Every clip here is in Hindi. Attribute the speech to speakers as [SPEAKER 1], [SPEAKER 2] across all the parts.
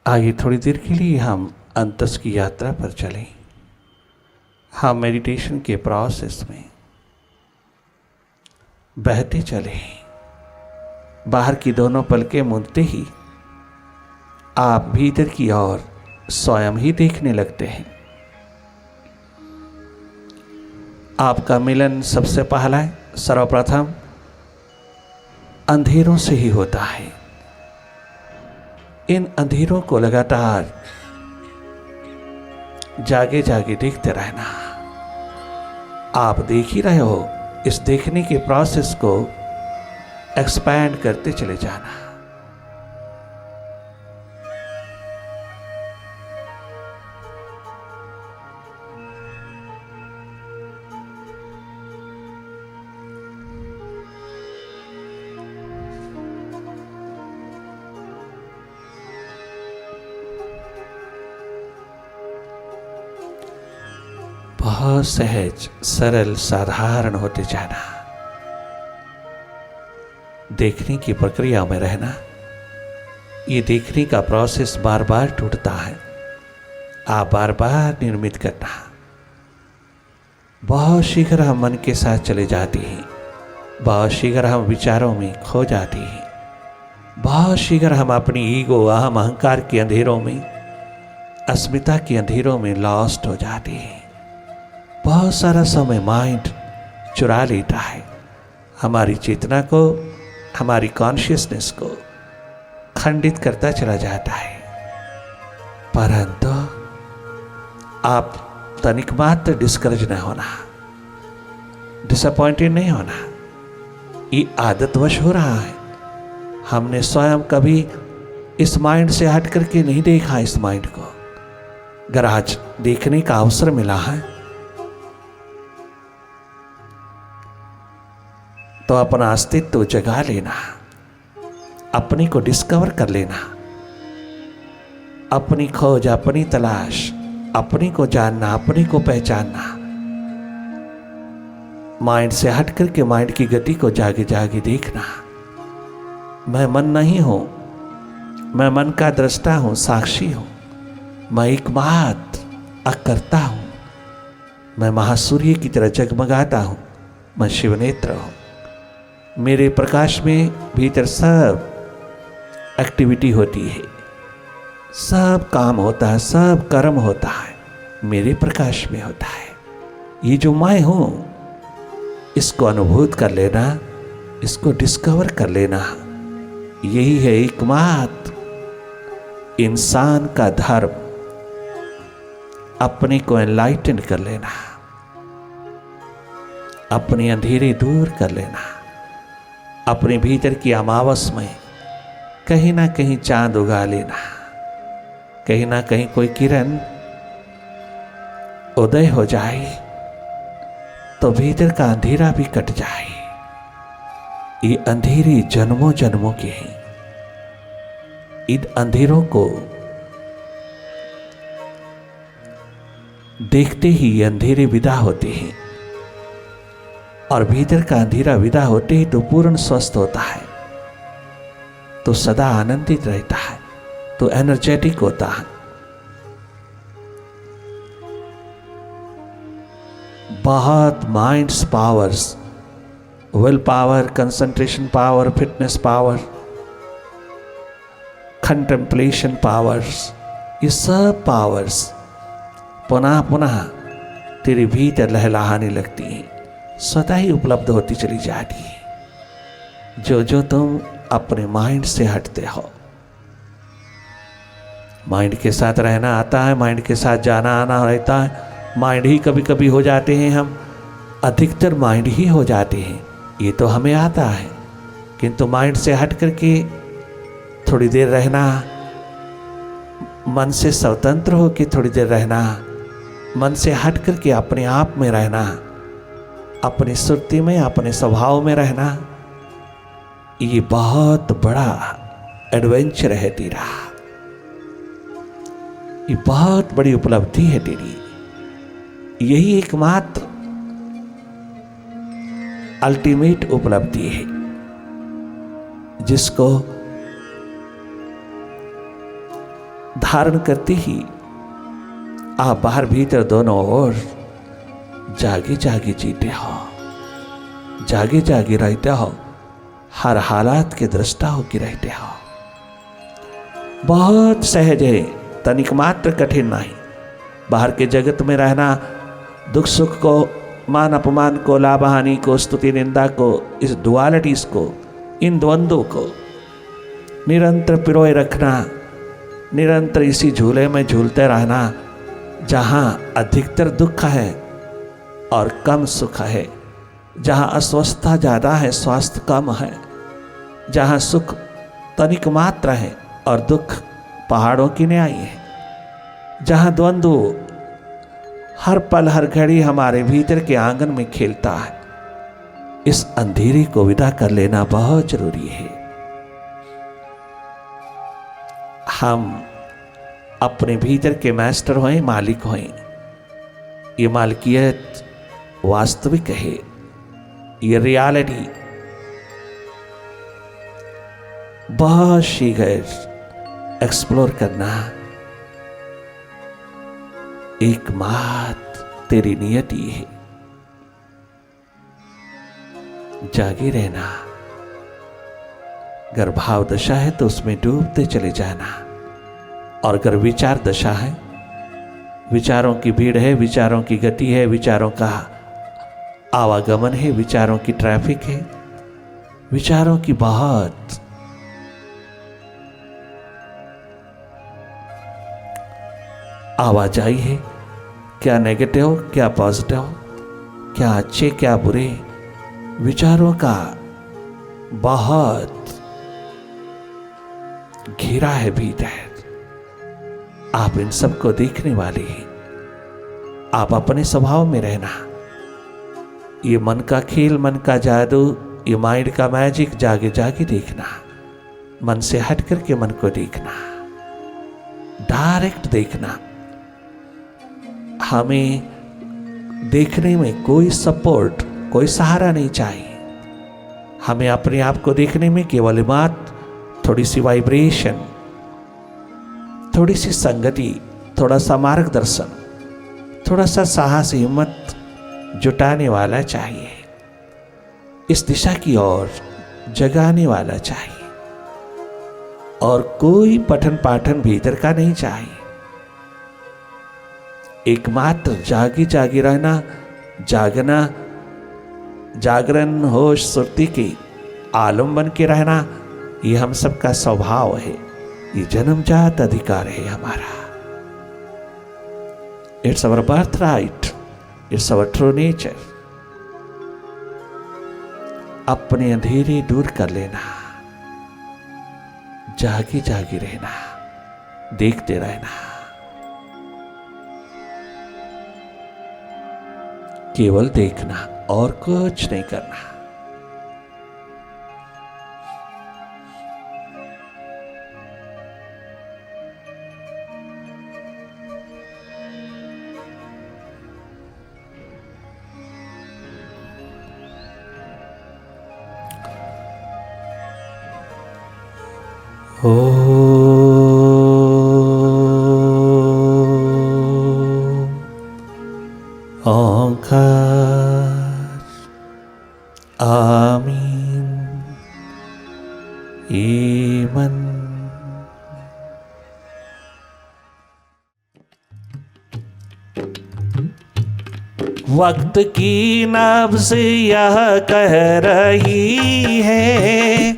[SPEAKER 1] आइए थोड़ी देर के लिए हम अंतस की यात्रा पर चलें। हम मेडिटेशन के प्रोसेस में बहते चले। बाहर की दोनों पलकें मूंदते ही आप भीतर की ओर स्वयं ही देखने लगते हैं। आपका मिलन सबसे पहला सर्वप्रथम अंधेरों से ही होता है। इन अंधेरों को लगातार जागे जागे देखते रहना। आप देख ही रहे हो, इस देखने के प्रोसेस को एक्सपैंड करते चले जाना। बहुत सहज, सरल, साधारण होते जाना। देखने की प्रक्रिया में रहना। ये देखने का प्रोसेस बार बार टूटता है, आप बार बार निर्मित करना। बहुत शीघ्र हम मन के साथ चले जाते हैं, बहुत शीघ्र हम विचारों में खो जाते हैं, बहुत शीघ्र हम अपनी ईगो, अहम, अहंकार के अंधेरों में, अस्मिता के अंधेरों में लॉस्ट हो जाते हैं। बहुत सारा समय माइंड चुरा लेता है, हमारी चेतना को, हमारी कॉन्शियसनेस को खंडित करता चला जाता है। परंतु आप तनिक मात्र डिस्करेज नहीं होना, डिसअपॉइंटेड नहीं होना। ये आदतवश हो रहा है। हमने स्वयं कभी इस माइंड से हट करके नहीं देखा। इस माइंड को अगर आज देखने का अवसर मिला है तो अपना अस्तित्व जगा लेना, अपने को डिस्कवर कर लेना, अपनी खोज, अपनी तलाश, अपने को जानना, अपने को पहचानना। माइंड से हट करके माइंड की गति को जागे जागे देखना। मैं मन नहीं हूं, मैं मन का दृष्टा हूं, साक्षी हूं। मैं एकमात्र अकर्ता हूं। मैं महासूर्य की तरह जगमगाता हूं। मैं शिवनेत्र हूं। मेरे प्रकाश में भीतर सब एक्टिविटी होती है, सब काम होता है, सब कर्म होता है, मेरे प्रकाश में होता है। ये जो मैं हूं, इसको अनुभूत कर लेना, इसको डिस्कवर कर लेना। यही है एकमात्र इंसान का धर्म, अपने को एनलाइटन कर लेना, अपने अंधेरे दूर कर लेना। अपने भीतर की अमावस में कहीं ना कहीं चांद उगा लेना, कहीं ना कहीं कोई किरण उदय हो जाए तो भीतर का अंधेरा भी कट जाए। ये अंधेरे जन्मों जन्मों के हैं। इन अंधेरों को देखते ही ये अंधेरे विदा होते हैं, और भीतर का अंधेरा विदा होते ही तो पूर्ण स्वस्थ होता है, तो सदा आनंदित रहता है, तो एनर्जेटिक होता है। बहुत minds powers, will power, concentration power, fitness power, contemplation powers, ये सब पावर्स पुनः पुनः तेरे भीतर लहलहाने लगती हैं, स्वतः ही उपलब्ध होती चली जाती है जो जो तुम अपने माइंड से हटते हो। माइंड के साथ रहना आता है, माइंड के साथ जाना आना रहता है। माइंड ही कभी कभी हो जाते हैं हम, अधिकतर माइंड ही हो जाते हैं, ये तो हमें आता है। किंतु माइंड से हट करके थोड़ी देर रहना, मन से स्वतंत्र होकर थोड़ी देर रहना, मन से हट करके अपने आप में रहना, अपनी सुरती में, अपने स्वभाव में रहना, ये बहुत बड़ा एडवेंचर है तेरा। ये बहुत बड़ी उपलब्धि है तेरी। यही एकमात्र अल्टीमेट उपलब्धि है जिसको धारण करती ही आप बाहर भीतर दोनों ओर जागे जागे जीते हो, जागे जागे रहते हो, हर हालात के दृष्टा होकर रहते हो। बहुत सहज है, तनिक मात्र कठिन नहीं। बाहर के जगत में रहना, दुख सुख को, मान अपमान को, लाभ हानि को, स्तुति निंदा को, इस डुअलिटीज को, इन द्वंद्वों को निरंतर पिरोए रखना, निरंतर इसी झूले में झूलते रहना, जहाँ अधिकतर दुख है और कम सुख है, जहाँ अस्वस्थता ज़्यादा है, स्वास्थ्य कम है, जहाँ सुख तनिक मात्र है और दुख पहाड़ों की न्याय है, जहाँ द्वंद्व हर पल हर घड़ी हमारे भीतर के आंगन में खेलता है। इस अंधेरे को विदा कर लेना बहुत जरूरी है। हम अपने भीतर के मास्टर हों, मालिक हों। ये मालिकियत वास्तविक है, ये रियलिटी बहुत शीघ्र एक्सप्लोर करना एकमात्र तेरी नियति है। जागे रहना। अगर भाव दशा है तो उसमें डूबते चले जाना, और अगर विचार दशा है, विचारों की भीड़ है, विचारों की गति है, विचारों का आवागमन है, विचारों की ट्रैफिक है, विचारों की बहुत आवाजाही है, क्या नेगेटिव क्या पॉजिटिव, क्या अच्छे क्या बुरे, विचारों का बहुत घेरा है भीतर। आप इन सबको देखने वाले हैं। आप अपने स्वभाव में रहना। ये मन का खेल, मन का जादू, ये माइंड का मैजिक जागे जागे देखना। मन से हट करके मन को देखना, डायरेक्ट देखना। हमें देखने में कोई सपोर्ट, कोई सहारा नहीं चाहिए। हमें अपने आप को देखने में केवल मात्र थोड़ी सी वाइब्रेशन, थोड़ी सी संगति, थोड़ा सा मार्गदर्शन, थोड़ा सा साहस हिम्मत जुटाने वाला चाहिए। इस दिशा की ओर जगाने वाला चाहिए, और कोई पठन पाठन भीतर का नहीं चाहिए। एकमात्र जागी जागी रहना, जागना, जागरण होश सुरती की आलम बन के रहना, ये हम सबका स्वभाव है। ये जन्मजात अधिकार है हमारा। It's our birth right, it's our true nature. अपने अंधेरे दूर कर लेना, जागी जागी रहना, देखते रहना। केवल देखना और कुछ नहीं करना। ओंकार आमीन। ईमन। वक्त की नब्ज़ यह कह रही है,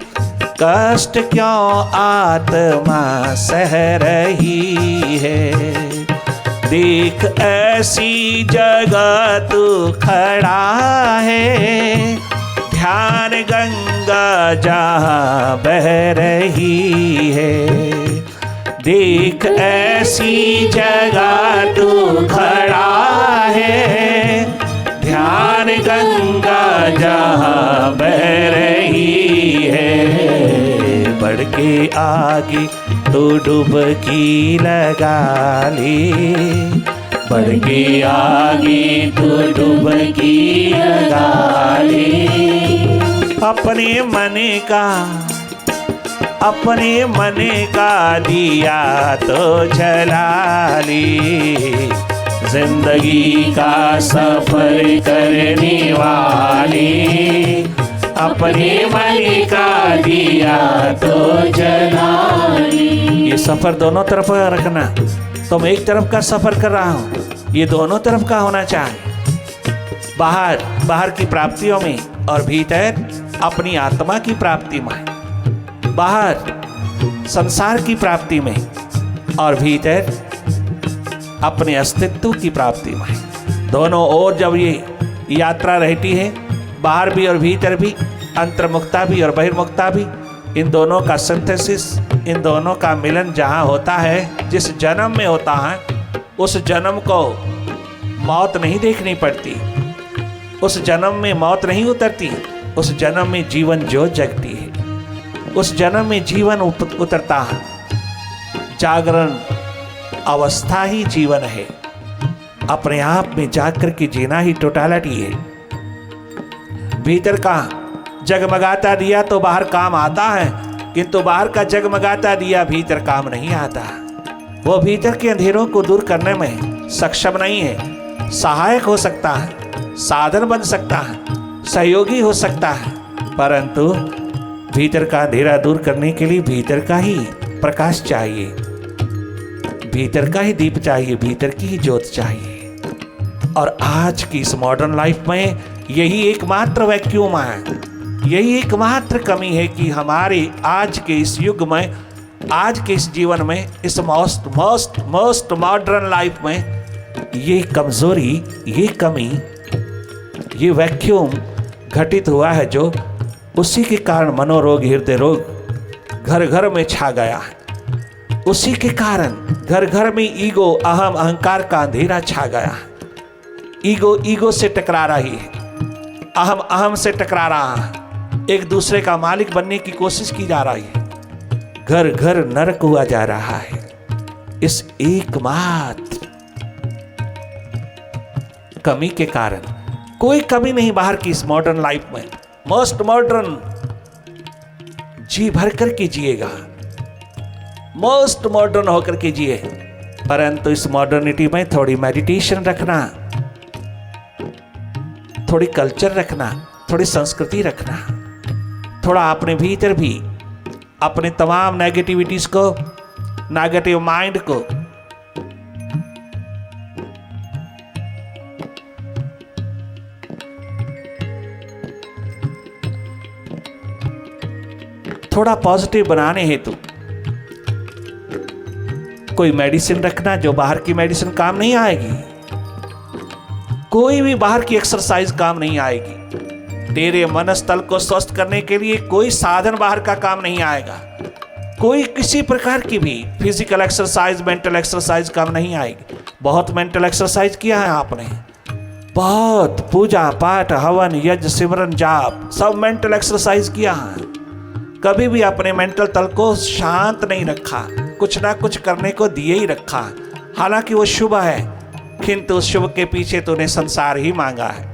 [SPEAKER 1] कष्ट क्यों आत्मा सह रही है। देख ऐसी जगह तू खड़ा है, ध्यान गंगा जहाँ बह रही है। देख ऐसी जगह तू खड़ा है, ध्यान गंगा जहाँ बह रही है। बढ़ के आगे तो डुबकी लगा ले, बढ़ के आगे तो डुबकी लगा ले। अपने मन का अपने मन का दिया तो जला ली, जिंदगी का सफर करने वाली, अपने मन का दिया तो जला ली। ये सफर दोनों तरफ का रखना। तुम एक तरफ का सफर कर रहा हो, ये दोनों तरफ का होना चाहिए। बाहर की प्राप्तियों में और भीतर अपनी आत्मा की प्राप्ति में। बाहर संसार की प्राप्ति में और भीतर अपने अस्तित्व की प्राप्ति में। दोनों ओर जब ये यात्रा रहती है, बाहर भी और भीतर भी, अंतर्मुखता भी और बहिर्मुखता भी, इन दोनों का सिंथेसिस, इन दोनों का मिलन जहाँ होता है, जिस जन्म में होता है, उस जन्म को मौत नहीं देखनी पड़ती, उस जन्म में मौत नहीं उतरती, उस जन्म में जीवन ज्योत जगती है, उस जन्म में जीवन उतरता है। जागरण अवस्था ही जीवन है। अपने आप में जाग कर के जीना ही टोटालिटी है। भीतर का जगमगाता दिया तो बाहर काम आता है, किंतु बाहर का जगमगाता दिया भीतर काम नहीं आता। वो भीतर के अंधेरों को दूर करने में सक्षम नहीं है। सहायक हो सकता है, साधन बन सकता है, सहयोगी हो सकता है, परंतु भीतर का अंधेरा दूर करने के लिए भीतर का ही प्रकाश चाहिए, भीतर का ही दीप चाहिए, भीतर की ही ज्योत चाहिए। और आज की इस मॉडर्न लाइफ में यही एकमात्र वैक्यूम है, यही एकमात्र कमी है कि हमारे आज के इस युग में, आज के इस जीवन में, इस मोस्ट मॉडर्न लाइफ में ये कमजोरी, ये कमी, ये वैक्यूम घटित हुआ है, जो उसी के कारण मनोरोग, हृदय रोग घर घर में छा गया है। उसी के कारण घर घर में ईगो, अहम, अहंकार का अंधेरा छा गया है। ईगो से टकरा रही है, अहम से टकरा रहा है, एक दूसरे का मालिक बनने की कोशिश की जा रही है। घर घर नरक हुआ जा रहा है। इस एकमात्र कमी के कारण, कोई कमी नहीं बाहर की इस मॉडर्न लाइफ में, मोस्ट मॉडर्न, जी भर कर के जिएगा, मोस्ट मॉडर्न होकर के जिए, परंतु इस मॉडर्निटी में थोड़ी मेडिटेशन रखना, थोड़ी कल्चर रखना, थोड़ी संस्कृति रखना, थोड़ा अपने भीतर भी अपने तमाम नेगेटिविटीज को, नेगेटिव माइंड को थोड़ा पॉजिटिव बनाने हेतु कोई मेडिसिन रखना, जो बाहर की मेडिसिन काम नहीं आएगी। कोई भी बाहर की एक्सरसाइज काम नहीं आएगी। तेरे मनस्थल को स्वस्थ करने के लिए कोई साधन बाहर का काम नहीं आएगा। कोई किसी प्रकार की भी फिजिकल एक्सरसाइज, मेंटल एक्सरसाइज काम नहीं आएगी। बहुत मेंटल एक्सरसाइज किया है आपने, बहुत पूजा पाठ, हवन, यज्ञ, सिमरन, जाप, सब मेंटल एक्सरसाइज किया है। कभी भी अपने मेंटल तल को शांत नहीं रखा, कुछ ना कुछ करने को दिए ही रखा। हालांकि वो शुभ है, किंतु उस शुभ के पीछे तूने संसार ही मांगा है।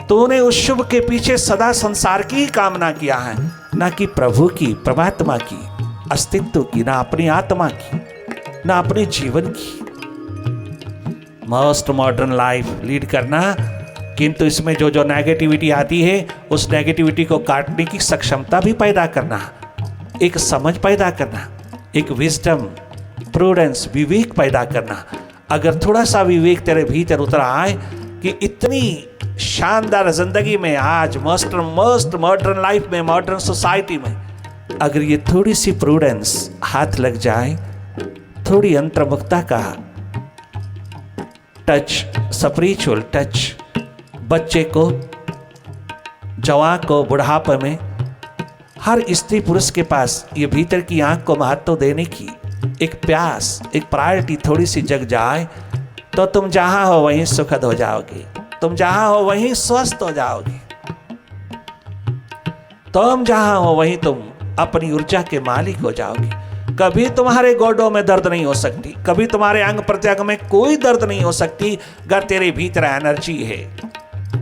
[SPEAKER 1] तूने उस शुभ के पीछे सदा संसार की ही कामना किया है, ना कि प्रभु की, परमात्मा की, अस्तित्व की, ना अपनी आत्मा की, ना अपने जीवन की। मोस्ट मॉडर्न लाइफ लीड करना, किंतु इसमें जो जो नेगेटिविटी आती है, उस नेगेटिविटी को काटने की सक्षमता भी पैदा करना, एक समझ पैदा करना, एक विजडम, प्रूडेंस, विवेक पैदा करना। अगर थोड़ा सा विवेक तेरे भीतर उतर आए कि इतनी शानदार जिंदगी में, आज मोस्ट मॉडर्न लाइफ में, मॉडर्न सोसाइटी में, अगर ये थोड़ी सी प्रूडेंस हाथ लग जाए, थोड़ी अंतर्मुखता का टच, स्पिरिचुअल टच, बच्चे को, जवान को, बुढ़ापे में, हर स्त्री पुरुष के पास ये भीतर की आंख को महत्व देने की एक प्यास, एक प्रायोरिटी थोड़ी सी जग जाए, तो तुम जहां हो वहीं सुखद हो जाओगे, तुम जहां हो वहीं स्वस्थ हो जाओगे, तुम जहां हो वहीं तुम अपनी ऊर्जा के मालिक हो जाओगे। कभी तुम्हारे गोडों में दर्द नहीं हो सकती, कभी तुम्हारे अंग प्रत्यंग में कोई दर्द नहीं हो सकती, अगर तेरे भीतर एनर्जी है।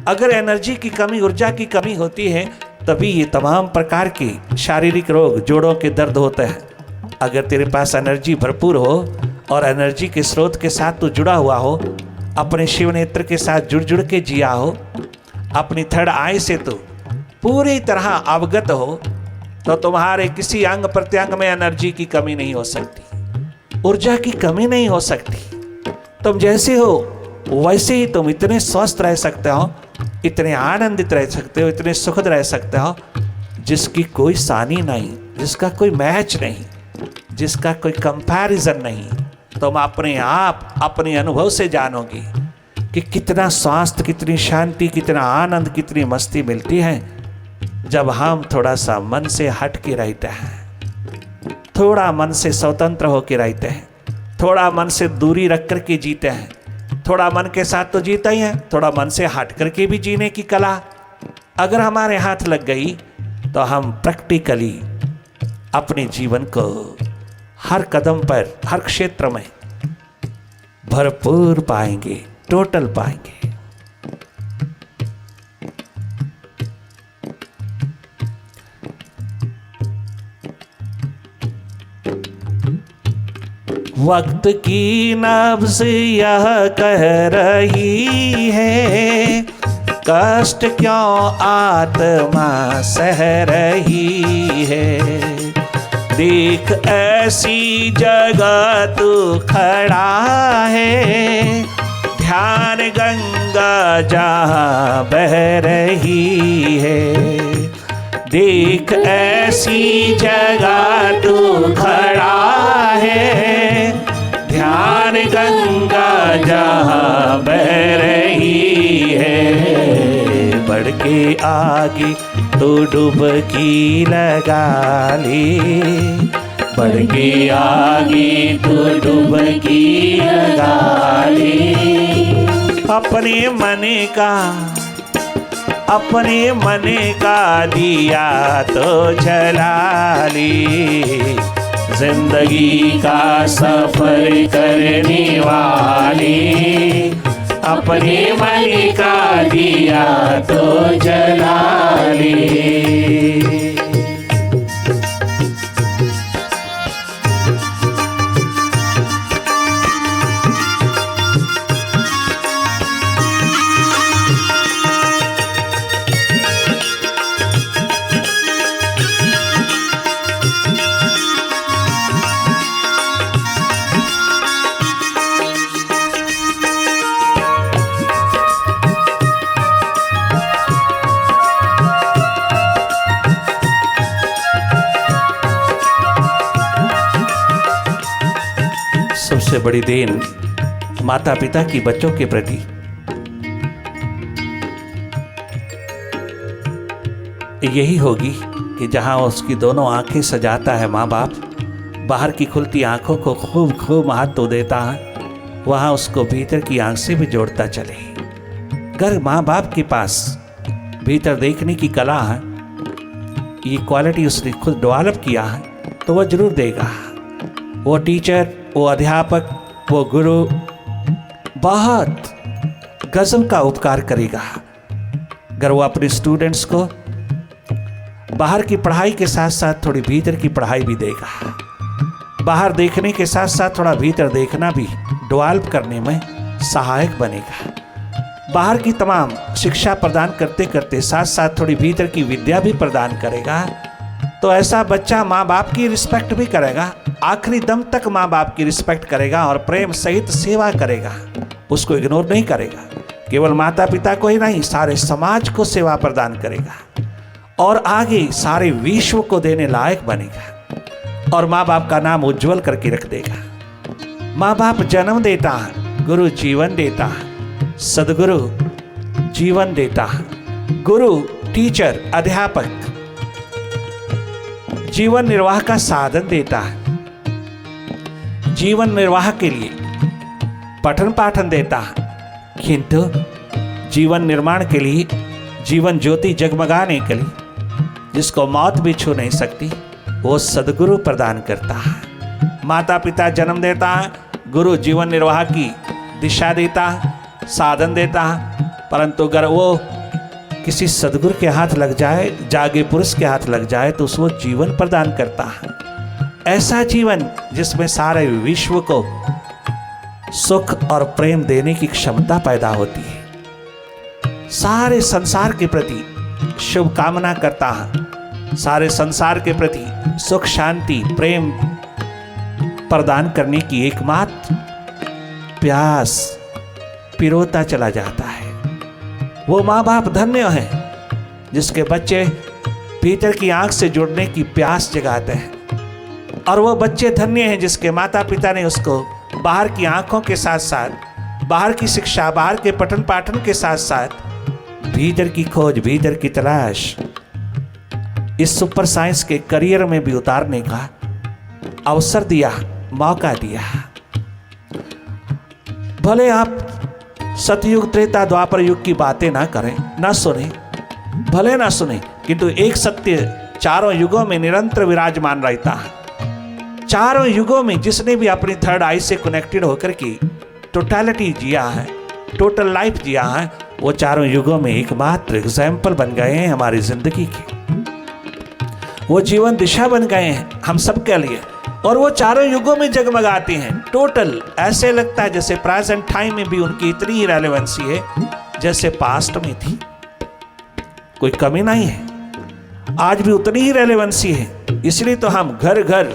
[SPEAKER 1] अगर एनर्जी की कमी, ऊर्जा की कमी होती है, तभी ये तमाम प्रकार के शारीरिक रोग, जोड़ों के दर्द होते हैं। अगर तेरे पास एनर्जी भरपूर हो और एनर्जी के स्रोत के साथ तू जुड़ा हुआ हो, अपने शिव नेत्र के साथ जुड़ जुड़ के जिया हो, अपनी थर्ड आई से तू पूरी तरह अवगत हो, तो तुम्हारे किसी अंग प्रत्यंग में एनर्जी की कमी नहीं हो सकती, ऊर्जा की कमी नहीं हो सकती। तुम जैसे हो वैसे ही तुम इतने स्वस्थ रह सकते हो, इतने आनंदित रह सकते हो, इतने सुखद रह सकते हो, जिसकी कोई सानी नहीं, जिसका कोई मैच नहीं, जिसका कोई कंपैरिजन नहीं। तुम अपने आप अपने अनुभव से जानोगे कि कितना स्वास्थ्य, कितनी शांति, कितना आनंद, कितनी मस्ती मिलती है जब हम थोड़ा सा मन से हट के रहते हैं, थोड़ा मन से स्वतंत्र होकर रहते हैं, थोड़ा मन से दूरी रख कर के जीते हैं। थोड़ा मन के साथ तो जीता ही है, थोड़ा मन से हट करके भी जीने की कला अगर हमारे हाथ लग गई तो हम प्रैक्टिकली अपने जीवन को हर कदम पर, हर क्षेत्र में भरपूर पाएंगे, टोटल पाएंगे। वक्त की नब्ज़ यह कह रही है, कष्ट क्यों आत्मा सह रही है। देख ऐसी जगह तू खड़ा है, ध्यान गंगा जहाँ बह रही है। देख ऐसी जगह तू खड़ा है, ध्यान गंगा जहाँ बह रही है। बढ़ के आगे तो डुबकी लगा ले, बढ़ के आगे तो डुबकी लगा ले। अपने मन का दिया तो जला ले, जिंदगी का सफर करने वाली। अपने मन का दिया तो जला ले। सबसे बड़ी देन माता पिता की बच्चों के प्रति यही होगी कि जहां उसकी दोनों आंखें सजाता है माँ बाप, बाहर की खुलती आंखों को खूब खूब हाथ तो देता है, वहां उसको भीतर की आंख से भी जोड़ता चले। अगर माँ बाप के पास भीतर देखने की कला है, ये क्वालिटी उसने खुद डेवलप किया है, तो वह जरूर देगा। वो टीचर, वो अध्यापक, वो गुरु बहुत गजब का उपकार करेगा अगर वो अपने स्टूडेंट्स को बाहर की पढ़ाई के साथ साथ थोड़ी भीतर की पढ़ाई भी देगा। बाहर देखने के साथ साथ थोड़ा भीतर देखना भी डेवलप करने में सहायक बनेगा। बाहर की तमाम शिक्षा प्रदान करते करते साथ साथ थोड़ी भीतर की विद्या भी प्रदान करेगा, तो ऐसा बच्चा माँ बाप की रिस्पेक्ट भी करेगा, आखिरी दम तक माँ बाप की रिस्पेक्ट करेगा और प्रेम सहित सेवा करेगा, उसको इग्नोर नहीं करेगा। केवल माता पिता को ही नहीं, सारे समाज को सेवा प्रदान करेगा और आगे सारे विश्व को देने लायक बनेगा और माँ बाप का नाम उज्जवल करके रख देगा। माँ बाप जन्म देता है, गुरु जीवन देता है, सदगुरु जीवन देता है, गुरु, टीचर, अध्यापक जीवन निर्वाह का साधन देता है, जीवन निर्वाह के लिए पठन पाठन देता है, किंतु जीवन निर्माण के लिए, जीवन ज्योति जगमगाने के लिए जिसको मौत भी छू नहीं सकती, वो सदगुरु प्रदान करता है। माता पिता जन्म देता है, गुरु जीवन निर्वाह की दिशा देता है, साधन देता है, परंतु अगर वो किसी सदगुरु के हाथ लग जाए, जागे पुरुष के हाथ लग जाए तो उसको जीवन प्रदान करता है। ऐसा जीवन जिसमें सारे विश्व को सुख और प्रेम देने की क्षमता पैदा होती है। सारे संसार के प्रति शुभ कामना करता है, सारे संसार के प्रति सुख शांति प्रेम प्रदान करने की एकमात्र प्यास पिरोता चला जाता है। वो माँ बाप धन्य हैं जिसके बच्चे भीतर की आंख से जुड़ने की प्यास जगाते हैं, और वो बच्चे धन्य हैं जिसके माता पिता ने उसको बाहर की आंखों के साथ साथ बाहर की शिक्षा, बाहर के पठन पाठन के साथ साथ भीतर की खोज, भीतर की तलाश, इस सुपर साइंस के करियर में भी उतारने का अवसर दिया, मौका दिया। भले आप सतयुग त्रेता द्वापर युग की बातें ना करें, ना सुने, भले ना सुने, किंतु एक सत्य चारों युगों में निरंतर विराजमान रहता है। चारों युगों में जिसने भी अपनी थर्ड आई से कनेक्टेड होकर के टोटलिटी जिया है, टोटल लाइफ जिया है, वो चारों युगों में एकमात्र एग्जाम्पल बन गए हैं हमारी जिंदगी के। वो जीवन दिशा बन गए हैं हम सब के लिए, और वो चारों युगों में जगमगाते हैं। टोटल ऐसे लगता है जैसे प्रेजेंट टाइम में भी उनकी इतनी ही रेलेवेंसी है जैसे पास्ट में थी, कोई कमी नहीं है, आज भी उतनी ही रेलेवेंसी है। इसलिए तो हम घर घर,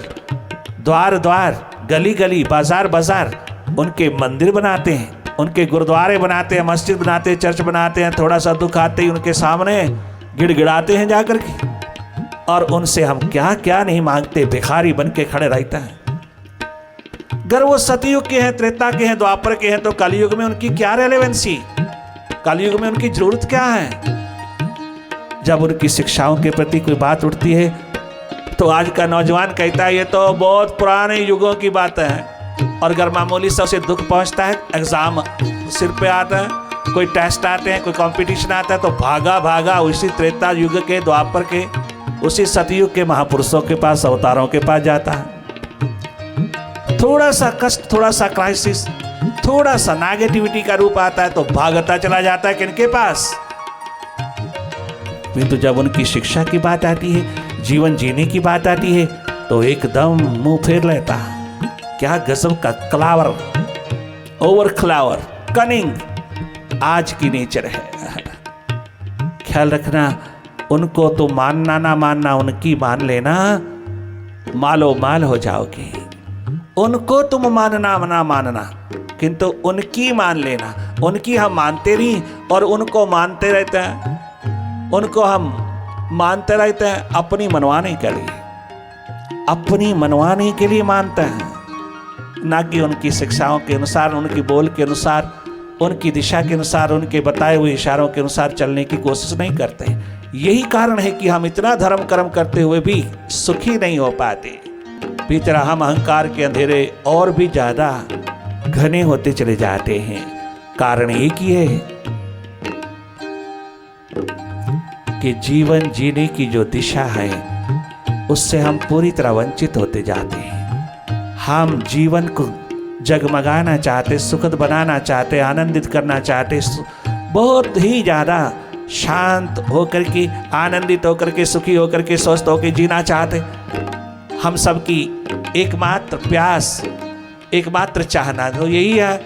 [SPEAKER 1] द्वार द्वार, गली गली, बाजार बाजार उनके मंदिर बनाते हैं, उनके गुरुद्वारे बनाते हैं, मस्जिद बनाते हैं, चर्च बनाते हैं। थोड़ा सा दुख आते ही उनके सामने गिड़गिड़ाते हैं जाकर के, और उनसे हम क्या क्या नहीं मांगते, भिखारी बन के खड़े रहते हैं। अगर वो सतयुग के हैं, त्रेता के हैं, द्वापर के हैं, तो कलयुग में उनकी क्या रेलेवेंसी, कलयुग में उनकी जरूरत क्या है। जब उनकी शिक्षाओं के प्रति कोई बात उठती है तो आज का नौजवान कहता है ये तो बहुत पुराने युगों की बात है, और अगर मामूली सा उसे दुख पहुंचता है, एग्जाम सिर पे आता है, कोई टेस्ट आते हैं, कोई कंपटीशन आता है, तो भागा भागा उसी त्रेता युग के, द्वापर के, उसी सतयुग के महापुरुषों के पास, अवतारों के पास जाता है। थोड़ा सा कष्ट, थोड़ा सा क्राइसिस, थोड़ा सा नेगेटिविटी का रूप आता है तो भागता चला जाता है किनके पास। किंतु जब उनकी शिक्षा की बात आती है, जीवन जीने की बात आती है, तो एकदम मुंह फेर लेता है। क्या गजब का क्लावर, ओवर क्लावर, कनिंग आज की नेचर है। ख्याल रखना, उनको तो मानना ना मानना, उनकी मान लेना, मालो माल हो जाओगे। उनको तुम मानना ना मानना, किंतु उनकी मान लेना। उनकी हम मानते नहीं और उनको मानते रहते हैं, उनको हम मानते रहते हैं अपनी मनवाने के लिए, अपनी मनवाने के लिए मानते हैं, ना कि उनकी शिक्षाओं के अनुसार, उनकी बोल के अनुसार, उनकी दिशा के अनुसार, उनके बताए हुए इशारों के अनुसार चलने की कोशिश नहीं करते। यही कारण है कि हम इतना धर्म कर्म करते हुए भी सुखी नहीं हो पाते। भीतर हम अहंकार के अंधेरे और भी ज्यादा घने होते चले जाते हैं। कारण एक ही है कि जीवन जीने की जो दिशा है उससे हम पूरी तरह वंचित होते जाते हैं। हम जीवन को जगमगाना चाहते, सुखद बनाना चाहते, आनंदित करना चाहते, बहुत ही ज़्यादा शांत होकर के, आनंदित होकर के, सुखी होकर के, स्वस्थ होकर जीना चाहते। हम सबकी एकमात्र प्यास, एकमात्र चाहना तो यही है,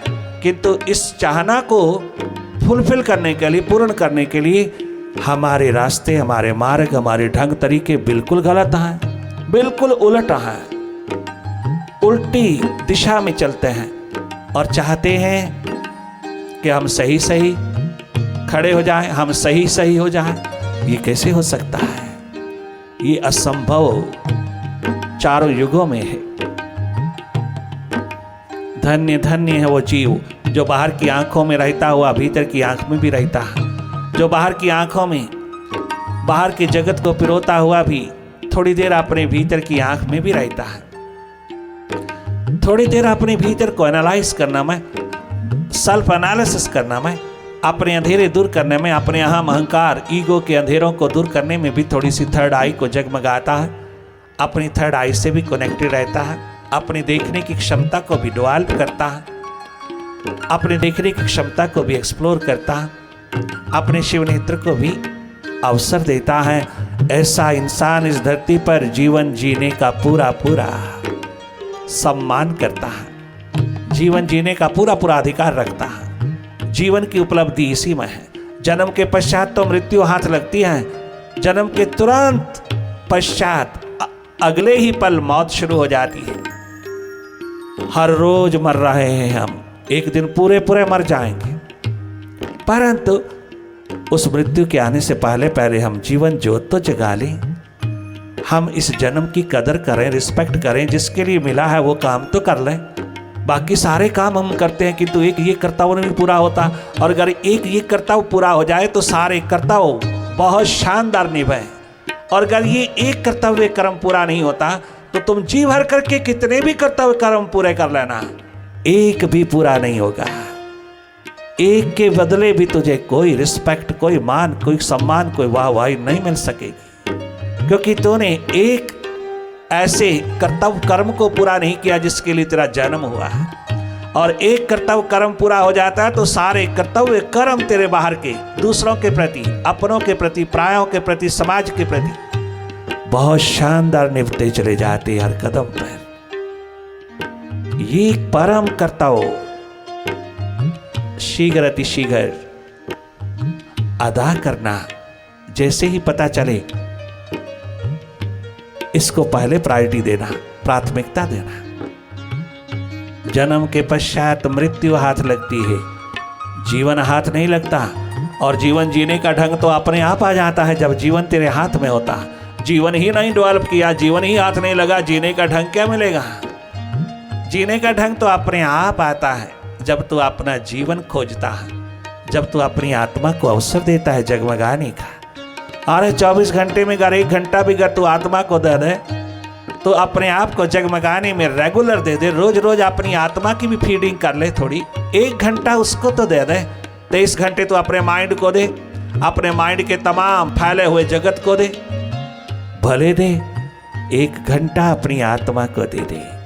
[SPEAKER 1] किंतु इस चाहना को फुलफिल करने के लिए, पूर्ण करने के लिए हमारे रास्ते, हमारे मार्ग, हमारे ढंग तरीके बिल्कुल गलत हैं, बिल्कुल उलट हैं, उल्टी दिशा में चलते हैं और चाहते हैं कि हम सही सही खड़े हो जाएं, हम सही सही हो जाएं। ये कैसे हो सकता है? ये असंभव चारों युगों में है। धन्य धन्य है वो जीव जो बाहर की आंखों में रहता हुआ भीतर की आंख में भी रहता है, जो बाहर की आंखों में, बाहर के जगत को पिरोता हुआ भी थोड़ी देर अपने भीतर की आंख में भी रहता है। थोड़ी देर अपने भीतर को एनालाइज करना में, सेल्फ एनालिसिस करना में, अपने अंधेरे दूर करने में, अपने अहम अहंकार ईगो के अंधेरों को दूर करने में भी थोड़ी सी थर्ड आई को जगमगाता है, अपनी थर्ड आई से भी कनेक्टेड रहता है, अपने देखने की क्षमता को भी डेवलप करता है, अपने देखने की क्षमता को भी एक्सप्लोर करता है, अपने शिव नेत्र को भी अवसर देता है, ऐसा इंसान इस धरती पर जीवन जीने का पूरा पूरा सम्मान करता है, जीवन जीने का पूरा पूरा अधिकार रखता है। जीवन की उपलब्धि इसी में है। जन्म के पश्चात तो मृत्यु हाथ लगती है, जन्म के तुरंत पश्चात अगले ही पल मौत शुरू हो जाती है। हर रोज मर रहे हैं हम, एक दिन पूरे पूरे मर जाएंगे, परंतु उस मृत्यु के आने से पहले पहले हम जीवन ज्योत तो जगा लें। हम इस जन्म की कदर करें, रिस्पेक्ट करें, जिसके लिए मिला है वो काम तो कर लें। बाकी सारे काम हम करते हैं किंतु एक ये कर्तव्य नहीं पूरा होता, और अगर एक ये कर्तव्य पूरा हो जाए तो सारे कर्तव्य बहुत शानदार निभाए। और अगर ये एक कर्तव्य कर्म पूरा नहीं होता तो तुम जी भर करके कितने भी कर्तव्य कर्म पूरे कर लेना, एक भी पूरा नहीं होगा। एक के बदले भी तुझे कोई रिस्पेक्ट, कोई मान, कोई सम्मान, कोई वाहवाही नहीं मिल सकेगी, क्योंकि तूने एक ऐसे कर्तव्य कर्म को पूरा नहीं किया जिसके लिए तेरा जन्म हुआ है। और एक कर्तव्य कर्म पूरा हो जाता है तो सारे कर्तव्य कर्म तेरे बाहर के, दूसरों के प्रति, अपनों के प्रति, प्रायों के प्रति, समाज के प्रति बहुत शानदार निभते चले जाते हर कदम पर। ये परम कर्तव्य शीघ्र अतिशीघ्र अदा करना, जैसे ही पता चले इसको पहले प्रायोरिटी देना, प्राथमिकता देना। जन्म के पश्चात मृत्यु हाथ लगती है, जीवन हाथ नहीं लगता। और जीवन जीने का ढंग तो अपने आप आ जाता है जब जीवन तेरे हाथ में होता। जीवन ही नहीं डेवलप किया, जीवन ही हाथ नहीं लगा, जीने का ढंग क्या मिलेगा? जीने का ढंग तो अपने आप आता है जब तू अपना जीवन खोजता है, जब तू अपनी आत्मा को अवसर देता है जगमगाने का। अरे 24 घंटे में अगर 1 घंटा भी अगर तू आत्मा को दे दे तो अपने आप को जगमगाने में रेगुलर दे दे, रोज रोज अपनी आत्मा की भी फीडिंग कर ले थोड़ी। 1 घंटा उसको तो दे दे, 23 घंटे तो अपने माइंड को दे, अपने माइंड के तमाम फैले हुए जगत को दे, भले दे 1 घंटा अपनी आत्मा को दे दे।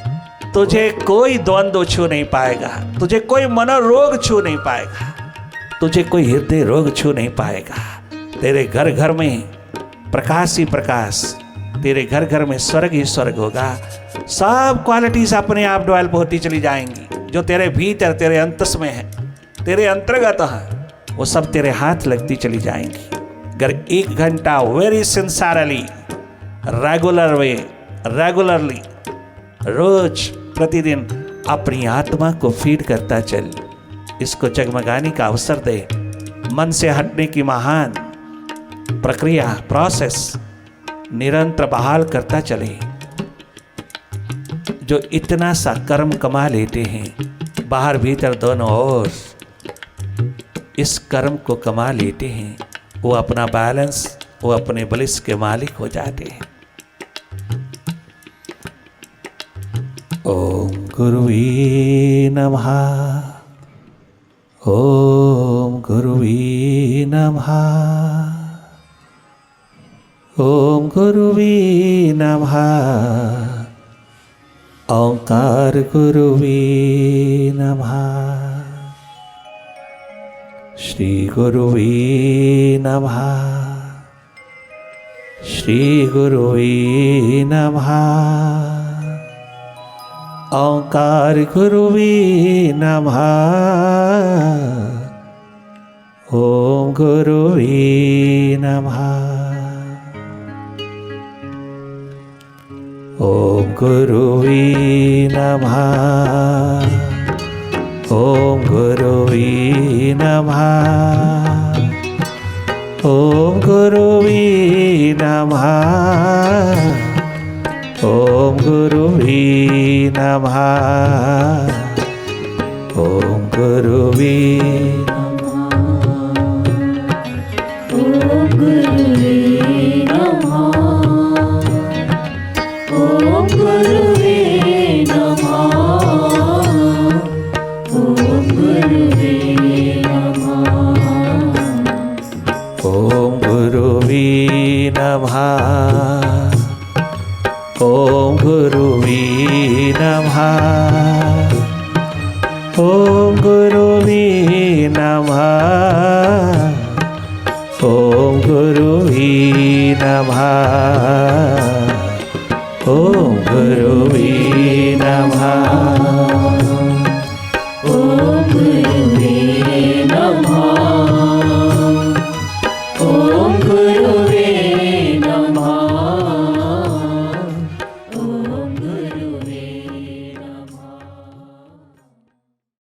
[SPEAKER 1] तुझे कोई द्वंद्व छू नहीं पाएगा, तुझे कोई मनोरोग छू नहीं पाएगा, तुझे कोई हृदय रोग छू नहीं पाएगा। तेरे घर घर में प्रकाश ही प्रकाश, तेरे घर घर में स्वर्ग ही स्वर्ग होगा। सब क्वालिटीज अपने आप डेवलप होती चली जाएंगी जो तेरे भीतर, तेरे अंतस में है, तेरे अंतर्गत है, वो सब तेरे हाथ लगती चली जाएंगी। अगर 1 घंटा वेरी सिंसियरली, रेगुलरली रोज प्रतिदिन अपनी आत्मा को फीड करता चल, इसको जगमगाने का अवसर दे। मन से हटने की महान प्रक्रिया, प्रोसेस निरंतर बहाल करता चले। जो इतना सा कर्म कमा लेते हैं बाहर भीतर दोनों ओर, इस कर्म को कमा लेते हैं, वो अपना बैलेंस, वो अपने बलिस के मालिक हो जाते हैं। ओम गुरुवे नमः, ओम गुरुवे नमः, ओम गुरुवे नमः, ओंकार गुरुवे नमः, श्री गुरुवे नमः, श्री गुरुवे नमः, ओंकार गुरुवे नमः, ओम गुरुवे नमः, ओम गुरुवे नमः, ओम गुरुवे नमः, ओम गुरुवे नमः, ओम गुरुवे नमः, ओम गुरुवे नमः, ओम गुरुवे नमः, ओम गुरुवे नमः, ओम गुरुवे नमः। ओम गुरुवे नमः।